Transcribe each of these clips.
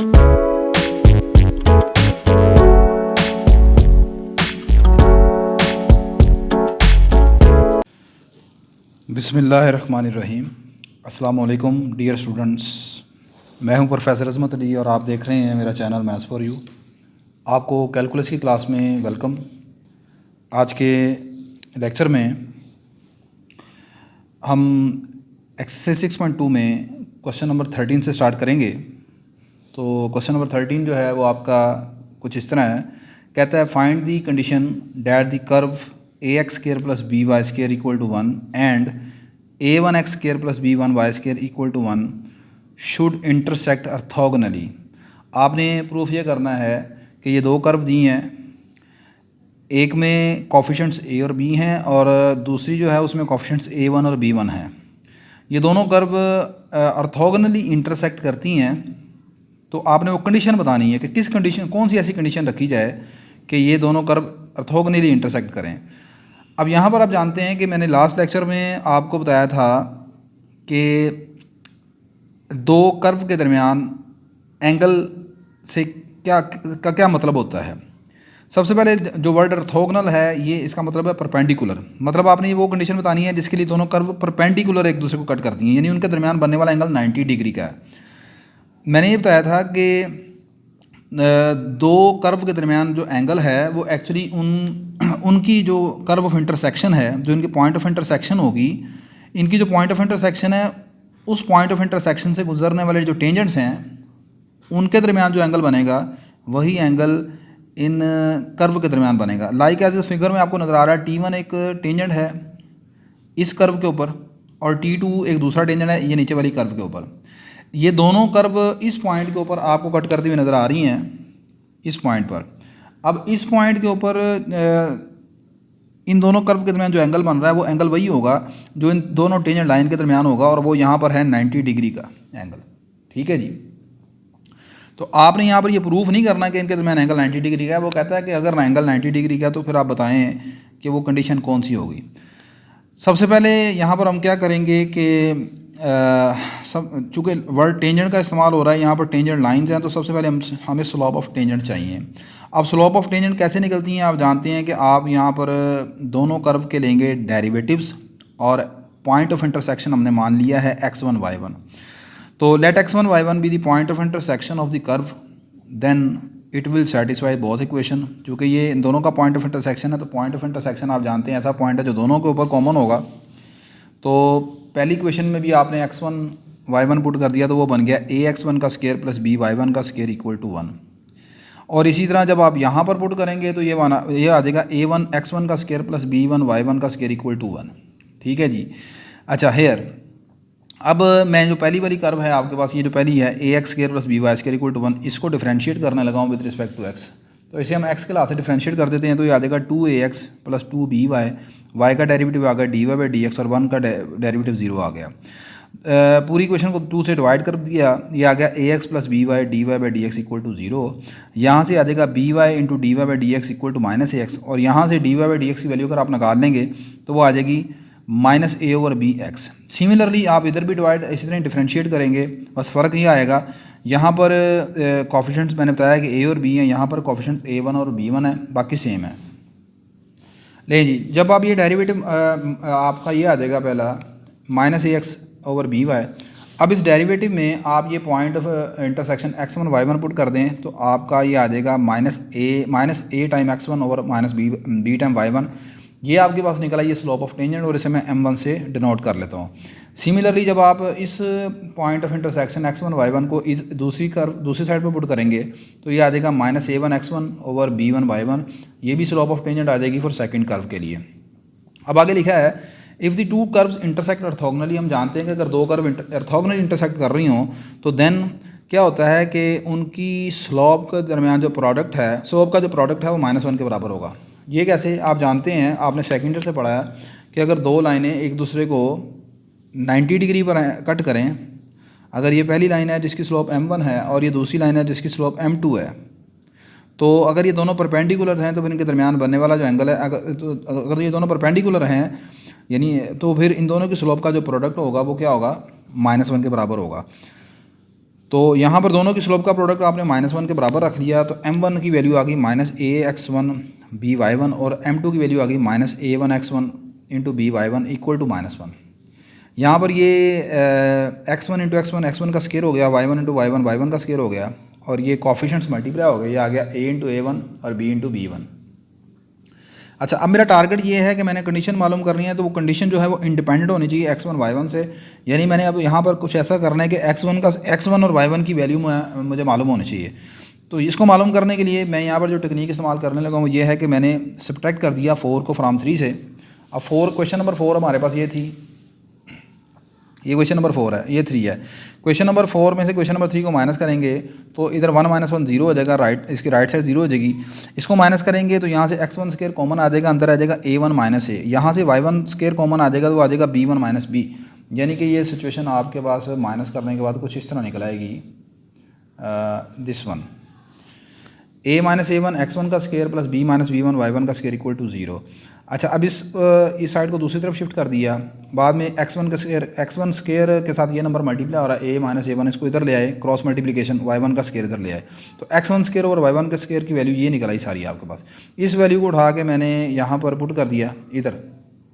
बिस्मिल्लाहिर्रहमानिर्रहीम। अस्सलाम वालेकुम डियर स्टूडेंट्स, मैं हूं प्रोफेसर अज़मत अली और आप देख रहे हैं मेरा चैनल मैथ्स फॉर यू। आपको कैलकुलस की क्लास में वेलकम। आज के लेक्चर में हम एक्सरसाइज 6.2 में क्वेश्चन नंबर 13 से स्टार्ट करेंगे। तो क्वेश्चन नंबर 13 जो है वो आपका कुछ इस तरह है। कहता है find the condition that the curve a x square plus b y square equal to 1 and a one x square plus b one y square equal to 1 should intersect orthogonally. आपने प्रूफ ये करना है कि ये दो curve दी हैं, एक में कोफिशिएंट्स ए और बी हैं और दूसरी जो है उसमें कोफिशिएंट्स ए वन और बी वन हैं। ये दोनों कर्व ऑर्थोगोनली इंटरसेक्ट करती हैं। तो आपने वो कंडीशन बतानी है कि किस कंडीशन, कौन सी ऐसी कंडीशन रखी जाए कि ये दोनों कर्व ऑर्थोगोनली इंटरसेक्ट करें। अब यहाँ पर आप जानते हैं कि मैंने लास्ट लेक्चर में आपको बताया था कि दो कर्व के दरमियान एंगल से क्या मतलब होता है। सबसे पहले जो वर्ड ऑर्थोगोनल है ये इसका मतलब है परपेंडिकुलर। मतलब आपने वो कंडीशन बतानी है जिसके लिए दोनों कर्व परपेंडिकुलर एक दूसरे को कट करती हैं, यानी उनके दरमियान बनने वाला एंगल 90 डिग्री का है। मैंने ये बताया था कि दो कर्व के दरमियान जो एंगल है वो एक्चुअली उनकी जो कर्व ऑफ इंटरसेक्शन है, जो इनकी पॉइंट ऑफ इंटरसेक्शन होगी, इनकी जो पॉइंट ऑफ इंटरसेक्शन है उस पॉइंट ऑफ इंटरसेक्शन से गुजरने वाले जो टेंजेंट्स हैं उनके दरमियान जो एंगल बनेगा वही एंगल इन कर्व के दरमियान बनेगा। लाइक एज फिगर में आपको नज़र आ रहा है T1 एक टेंजेंट है इस कर्व के ऊपर और T2 एक दूसरा टेंजेंट है ये नीचे वाली कर्व के ऊपर। ये दोनों कर्व इस पॉइंट के ऊपर आपको कट करती हुई नज़र आ रही हैं इस पॉइंट पर। अब इस पॉइंट के ऊपर इन दोनों कर्व के दरमियान जो एंगल बन रहा है वो एंगल वही होगा जो इन दोनों टेंजेंट लाइन के दरमियान होगा और वो यहाँ पर है 90 डिग्री का एंगल। ठीक है जी। तो आपने यहाँ पर ये प्रूफ नहीं करना कि इनके दरमियान एंगल 90 डिग्री का है। वो कहता है कि अगर एंगल 90 डिग्री का है तो फिर आप बताएं कि वो कंडीशन कौन सी होगी। सबसे पहले यहाँ पर हम क्या करेंगे कि सब चूँकि वर्ड टेंजेंट का इस्तेमाल हो रहा है यहाँ पर, टेंजेंट लाइंस हैं, तो सबसे पहले हमें स्लोप ऑफ टेंजेंट चाहिए। अब स्लोप ऑफ टेंजेंट कैसे निकलती हैं आप जानते हैं कि आप यहाँ पर दोनों कर्व के लेंगे डेरिवेटिव्स और पॉइंट ऑफ इंटरसेक्शन हमने मान लिया है x1 y1। तो let x1 y1 be the point of intersection of the curve, then it will satisfy both equation. चूँकि ये इन दोनों का पॉइंट ऑफ इंटरसेक्शन है तो पॉइंट ऑफ इंटरसेक्शन आप जानते हैं ऐसा पॉइंट है जो दोनों के ऊपर कॉमन होगा। तो पहली इक्वेशन में भी आपने x1 y1 पुट कर दिया तो वो बन गया ax1 का स्क्वायर प्लस by1 का स्क्वायर इक्वल टू 1। और इसी तरह जब आप यहाँ पर पुट करेंगे तो ये आ जाएगा a1 x1 का स्क्वायर प्लस b1 y1 का स्क्वायर इक्वल टू 1। ठीक है जी। अच्छा हेयर, अब मैं जो पहली वाली कर्व है आपके पास, ये जो पहली है ax square plus by square equal to 1, इसको डिफरेंशिएट करने लगा हूँ विद रिस्पेक्ट टू x। तो इसे हम x के लास्ट से डिफरेंशिएट कर देते हैं तो ये आ जाएगा 2ax प्लस 2by, y का डेरिवेटिव आ गया dy/dx और 1 का डेरिवेटिव 0 आ गया। पूरी इक्वेशन को 2 से डिवाइड कर दिया, ये आ गया ax plus by dy/dx equal to 0। यहाँ से आ जाएगा by into dy/dx equal to minus ax और यहाँ से dy/dx की वैल्यू अगर आप निकाल लेंगे तो वो आ जाएगी माइनस a/bx। सिमिलरली आप इधर भी डिवाइड इसी तरह डिफरेंशिएट करेंगे, बस फ़र्क ये आएगा यहाँ पर कोफिशिएंट्स मैंने बताया कि a और b हैं, यहाँ पर कोफिशिएंट a1 और b1 है, बाकी सेम है। ले जी, जब आप ये डेरिवेटिव आपका ये आ जाएगा पहला माइनस ax/by। अब इस डेरिवेटिव में आप ये point of intersection x1 y1 put कर दें तो आपका ये आ जाएगा minus a time x1 over minus b time y1। ये आपके पास निकला ये स्लोप ऑफ टेंजेंट और इसे मैं m1 से डिनोट कर लेता हूँ। सिमिलरली जब आप इस point of intersection x1 y1 को इस दूसरी साइड पर पुट करेंगे तो ये आ जाएगा minus a1 x1 over b1 y1। ये भी स्लोप ऑफ टेंजेंट आ जाएगी फॉर सेकंड कर्व के लिए। अब आगे लिखा है if the two curves intersect orthogonally. हम जानते हैं कि अगर दो कर्व ऑर्थोगोनली इंटरसेक्ट कर रही हों तो देन क्या होता है कि उनकी स्लोप के दरमियान जो प्रोडक्ट है, स्लोप का जो प्रोडक्ट है वो -1 के बराबर होगा। ये कैसे, आप जानते हैं, आपने सेकेंड ईयर से पढ़ा है कि अगर दो लाइनें एक दूसरे को 90 डिग्री पर कट करें, अगर ये पहली लाइन है जिसकी स्लोप m1 है और ये दूसरी लाइन है जिसकी स्लोप m2 है, तो अगर ये दोनों परपेंडिकुलर हैं तो फिर इनके दरमियान बनने वाला जो एंगल है, अगर ये दोनों परपेंडिकुलर हैं यानी, तो फिर इन दोनों की स्लोप का जो प्रोडक्ट होगा वो क्या होगा, -1 के बराबर होगा। तो यहाँ पर दोनों की स्लोप का प्रोडक्ट आपने -1 के बराबर रख लिया, तो m1 की वैल्यू आ गई -ax1 by1 और m2 की वैल्यू आ गई -a1x1 into by1 equal to -1। यहाँ पर ये x1 इंटू x1 का स्केयर हो गया, y1 इंटू y1 का स्केयर हो गया, और ये कॉफिशेंट्स मल्टीप्लाई हो गए, ये आ गया a इंटू a1 और b इंटू b1। अच्छा, अब मेरा टारगेट ये है कि मैंने कंडीशन मालूम करनी है, तो वो कंडीशन जो है वो इंडिपेंडेंट होनी चाहिए x1 y1 से। यानी मैंने अब यहाँ पर कुछ ऐसा करना है कि x1 और y1 की वैल्यू मुझे मालूम होनी चाहिए। तो इसको मालूम करने के लिए मैं यहाँ पर जो टेक्निक इस्तेमाल करने लगा हूँ वो ये है कि मैंने सब्ट्रैक्ट कर दिया 4 को फ्राम 3 से। अब क्वेश्चन नंबर 4 हमारे पास ये थी, ये क्वेश्चन नंबर 4 है, ये 3 है। क्वेश्चन नंबर 4 में से क्वेश्चन नंबर 3 को माइनस करेंगे तो इधर 1 - 1 0 हो जाएगा, राइट, इसकी राइट साइड 0 हो जाएगी। इसको माइनस करेंगे तो यहाँ से x1 स्केयर कॉमन आ जाएगा, अंदर आ जाएगा a1 - a। यहाँ से y1 स्केयर कॉमन आ जाएगा तो आ जाएगा b1 - b। यानी कि ये सिचुएशन आपके पास माइनस करने के बाद कुछ इस तरह निकल आएगी, this one, a - a1 x1 का square plus b - b1 y1 का स्केयर इक्वल टू 0। अच्छा, अब इस साइड को दूसरी तरफ शिफ्ट कर दिया, बाद में x1 स्केयर के साथ ये नंबर मल्टीप्लाई हो रहा है, a - a1, इसको इधर ले आए, क्रॉस मल्टीप्लिकेशन, y1 का स्केयर इधर ले आए, तो x1 स्केयर और y1 के स्केयर की वैल्यू ये निकल आई सारी आपके पास। इस वैल्यू को उठा के मैंने यहाँ पर पुट कर दिया इधर,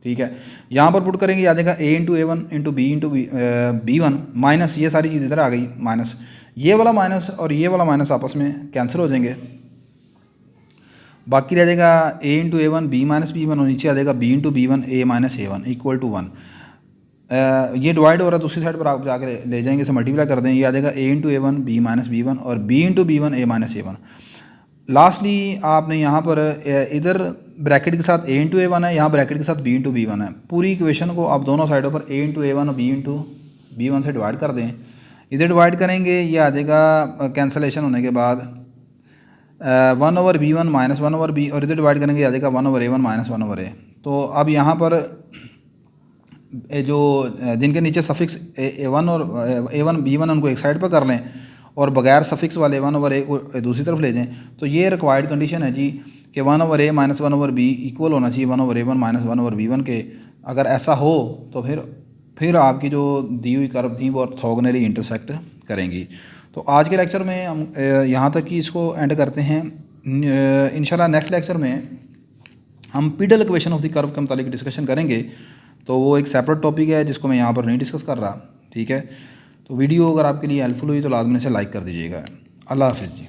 ठीक है। यहाँ पर पुट करेंगे, आ जाएगा a into a1 into b into b1 minus ये सारी चीज़ इधर आ गई, माइनस ये वाला माइनस और ये वाला माइनस आपस में कैंसिल हो जाएंगे, बाकी रह जाएगा a into a1 b - b1 और नीचे आ जाएगा b into b1 a - a1 equal to 1। ये डिवाइड हो रहा है, दूसरी साइड पर आप जाकर ले जाएंगे, इसे मल्टीप्लाई कर दें, ये आ जाएगा a into a1 b - b1 और b into b1 a - a1। Lastly आपने यहाँ पर इधर ब्रैकेट के साथ a इंटू a1 है, यहाँ ब्रैकेट के साथ b इंटू b1 है। पूरी इक्वेशन को आप दोनों साइडों पर a इंटू a1 और b इंटू b1 से डिवाइड कर दें। इधर डिवाइड करेंगे, ये आ जाएगा कैंसलेशन होने के बाद 1/b1 - 1/b, और इधर डिवाइड करेंगे आ जाएगा 1/a1 - 1/a। तो अब यहाँ पर जो जिनके नीचे सफिक्स a1 और a1 b1 उनको एक साइड पर कर लें और बगैर सफिक्स वाले 1/a को दूसरी तरफ ले जाएं, तो ये रिक्वायर्ड कंडीशन है जी कि 1/a - 1/b इक्वल होना चाहिए 1/a1 - 1/b1 के। अगर ऐसा हो तो फिर आपकी जो दी हुई कर्व थी वो ऑर्थोगोनली इंटरसेक्ट करेंगी। तो आज के लेक्चर में हम यहाँ तक ही इसको एंड करते हैं। इंशाल्लाह नेक्स्ट लेक्चर में हम pedal equation of the curve के मुतालिक डिस्कशन करेंगे, तो वो एक सेपरेट टॉपिक है जिसको मैं यहाँ पर नहीं डिस्कस कर रहा, ठीक है। तो वीडियो अगर आपके लिए हेल्पफुल हुई तो लाजमी से लाइक कर दीजिएगा। अल्लाह हाफिज़ जी।